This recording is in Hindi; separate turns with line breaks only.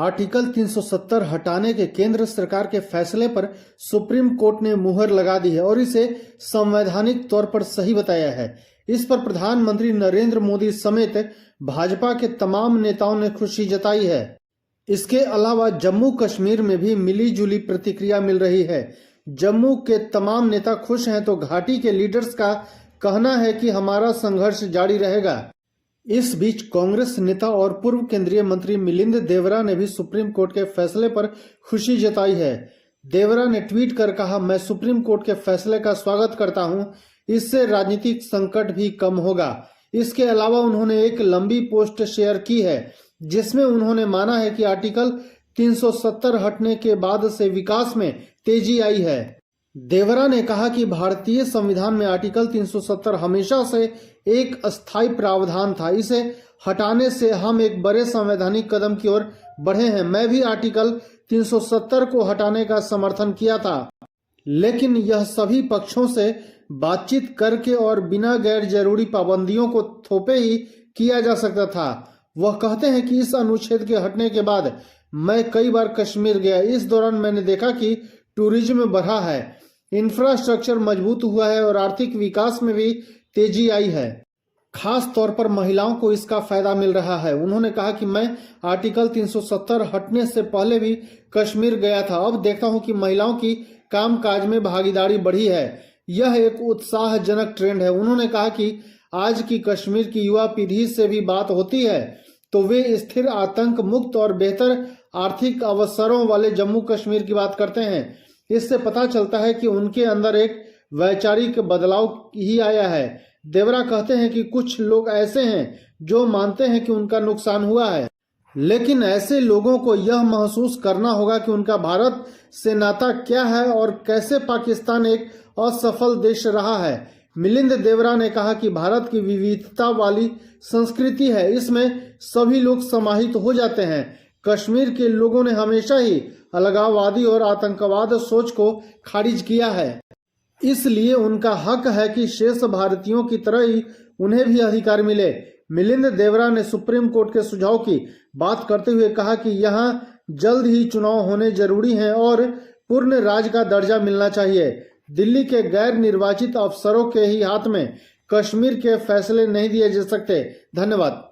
आर्टिकल 370 हटाने के केंद्र सरकार के फैसले पर सुप्रीम कोर्ट ने मुहर लगा दी है और इसे संवैधानिक तौर पर सही बताया है। इस पर प्रधानमंत्री नरेंद्र मोदी समेत भाजपा के तमाम नेताओं ने खुशी जताई है। इसके अलावा जम्मू कश्मीर में भी मिली जुली प्रतिक्रिया मिल रही है। जम्मू के तमाम नेता खुश हैं तो घाटी के लीडर्स का कहना है कि हमारा संघर्ष जारी रहेगा। इस बीच कांग्रेस नेता और पूर्व केंद्रीय मंत्री मिलिंद देवरा ने भी सुप्रीम कोर्ट के फैसले पर खुशी जताई है। देवरा ने ट्वीट कर कहा, मैं सुप्रीम कोर्ट के फैसले का स्वागत करता हूं, इससे राजनीतिक संकट भी कम होगा। इसके अलावा उन्होंने एक लंबी पोस्ट शेयर की है जिसमें उन्होंने माना है कि आर्टिकल 370 हटने के बाद से विकास में तेजी आई है। देवरा ने कहा कि भारतीय संविधान में आर्टिकल 370 हमेशा से एक अस्थायी प्रावधान था। इसे हटाने से हम एक बड़े संवैधानिक कदम की ओर बढ़े हैं। मैं भी आर्टिकल 370 को हटाने का समर्थन किया था, लेकिन यह सभी पक्षों से बातचीत करके और बिना गैर जरूरी पाबंदियों को थोपे ही किया जा सकता था। वह कहते हैं कि इस अनुच्छेद के हटने के बाद मैं कई बार कश्मीर गया। इस दौरान मैंने देखा कि टूरिज्म बढ़ा है, इंफ्रास्ट्रक्चर मजबूत हुआ है और आर्थिक विकास में भी तेजी आई है। खास तौर पर महिलाओं को इसका फायदा मिल रहा है। उन्होंने कहा कि मैं आर्टिकल 370 हटने से पहले भी कश्मीर गया था। अब देखता हूं कि महिलाओं की कामकाज में भागीदारी बढ़ी है। यह एक उत्साहजनक ट्रेंड है। उन्होंने कहा कि आज की कश्मीर की युवा पीढ़ी से भी बात होती है तो वे स्थिर, आतंक मुक्त और बेहतर आर्थिक अवसरों वाले जम्मू कश्मीर की बात करते हैं। इससे पता चलता है कि उनके अंदर एक वैचारिक बदलाव ही आया है। देवरा कहते हैं कि कुछ लोग ऐसे हैं जो मानते हैं कि उनका नुकसान हुआ है, लेकिन ऐसे लोगों को यह महसूस करना होगा कि उनका भारत से नाता क्या है और कैसे पाकिस्तान एक असफल देश रहा है। मिलिंद देवरा ने कहा कि भारत की विविधता वाली संस्कृति है, इसमें सभी लोग समाहित हो जाते हैं। कश्मीर के लोगों ने हमेशा ही अलगाववादी और आतंकवाद सोच को खारिज किया है, इसलिए उनका हक है कि शेष भारतीयों की तरह ही उन्हें भी अधिकार मिले। मिलिंद देवरा ने सुप्रीम कोर्ट के सुझाव की बात करते हुए कहा कि यहां जल्द ही चुनाव होने जरूरी हैं और पूर्ण राज्य का दर्जा मिलना चाहिए। दिल्ली के गैर निर्वाचित अफसरों के ही हाथ में कश्मीर के फैसले नहीं दिए जा सकते। धन्यवाद।